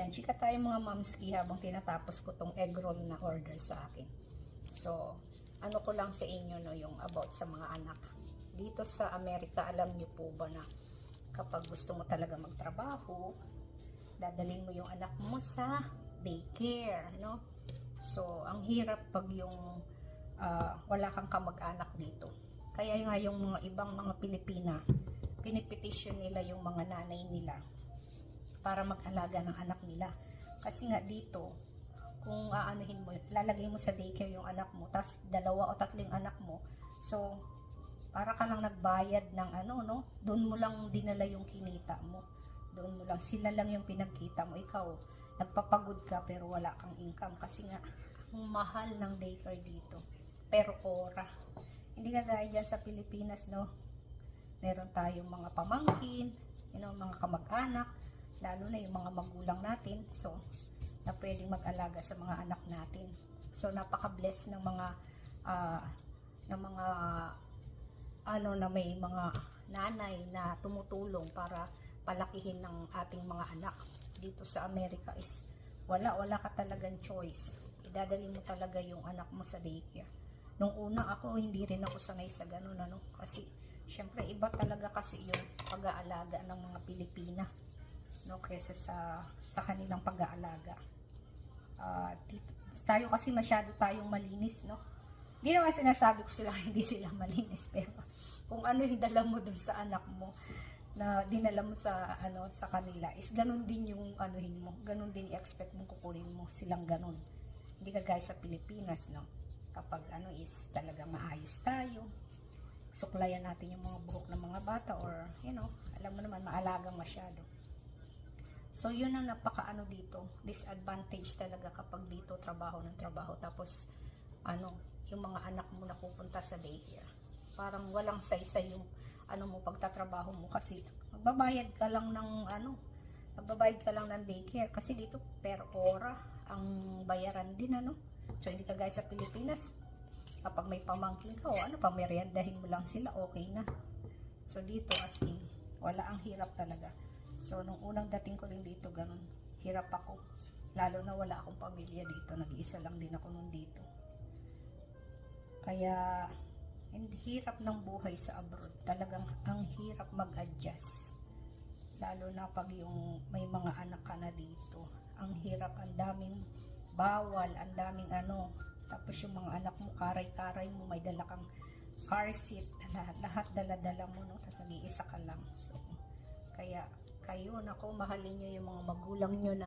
Ayan, chika tayo mga mamski habang tinatapos ko tong egg roll na order sa akin. So, ano ko lang sa inyo no, yung about sa mga anak. Dito sa Amerika, alam nyo po ba na kapag gusto mo talaga magtrabaho, dadalhin mo yung anak mo sa daycare, no? So, ang hirap pag yung wala kang kamag-anak dito. Kaya nga yung mga ibang mga Pilipina, pinipetisyon nila yung mga nanay nila para mag-alaga ng anak nila. Kasi nga dito, kung aanuhin mo, lalagay mo sa daycare yung anak mo, tas 2 o 3 anak mo, so, para ka lang nagbayad ng ano, no? Doon mo lang dinala yung kinita mo. Doon mo lang, sila lang yung pinagkita mo. Ikaw, nagpapagod ka pero wala kang income. Kasi nga, ang mahal ng daycare dito. Per ora. Hindi ka dahil dyan sa Pilipinas, no? Meron tayong mga pamangkin, mga kamag-anak, lalo na yung mga magulang natin, so, na pwedeng mag-alaga sa mga anak natin. So, napaka-bless ng mga, na may mga nanay na tumutulong para palakihin ng ating mga anak. Dito sa Amerika is, wala ka talagang choice. Idadali mo talaga yung anak mo sa daycare. Nung una ako, hindi rin ako sanay sa ganun, kasi, syempre, iba talaga kasi yung pag-aalaga ng mga Pilipina, no, kaysa sa kanilang pag-aalaga. Tayo kasi masyado tayong malinis, no? Hindi naman sinasabi ko sila hindi sila malinis, pero kung ano yung dala mo dun sa anak mo, na dinala mo sa sa kanila, is ganun din yung anuhin mo, ganun din i-expect mong kukunin mo silang ganun. Hindi ka guys sa Pilipinas, no? Kapag is talaga maayos tayo, suklayan natin yung mga buhok ng mga bata, or alam mo naman, maalagang masyado. So yun ang napaka dito, disadvantage talaga kapag dito trabaho ng trabaho, tapos yung mga anak mo napupunta sa daycare, parang walang saysay yung mo pagtatrabaho mo, kasi magbabayad ka lang ng daycare, kasi dito per ora ang bayaran din, so hindi ka guys sa Pilipinas, kapag may pamangkin ka o pameriendahin mo lang sila, okay na. So dito as in, wala, ang hirap talaga. So nung unang dating ko rin dito, ganun, hirap ako, lalo na wala akong pamilya dito, nag-iisa lang din ako nun dito. Kaya hirap ng buhay sa abroad, talagang ang hirap mag-adjust, lalo na pag yung may mga anak ka na dito, ang hirap, ang daming bawal, ang daming tapos yung mga anak mo, karay-karay mo, may dala kang car seat, lahat dala-dala mo, no? Tapos nag-iisa ka lang. So, kaya kayo, mahalin nyo yung mga magulang nyo na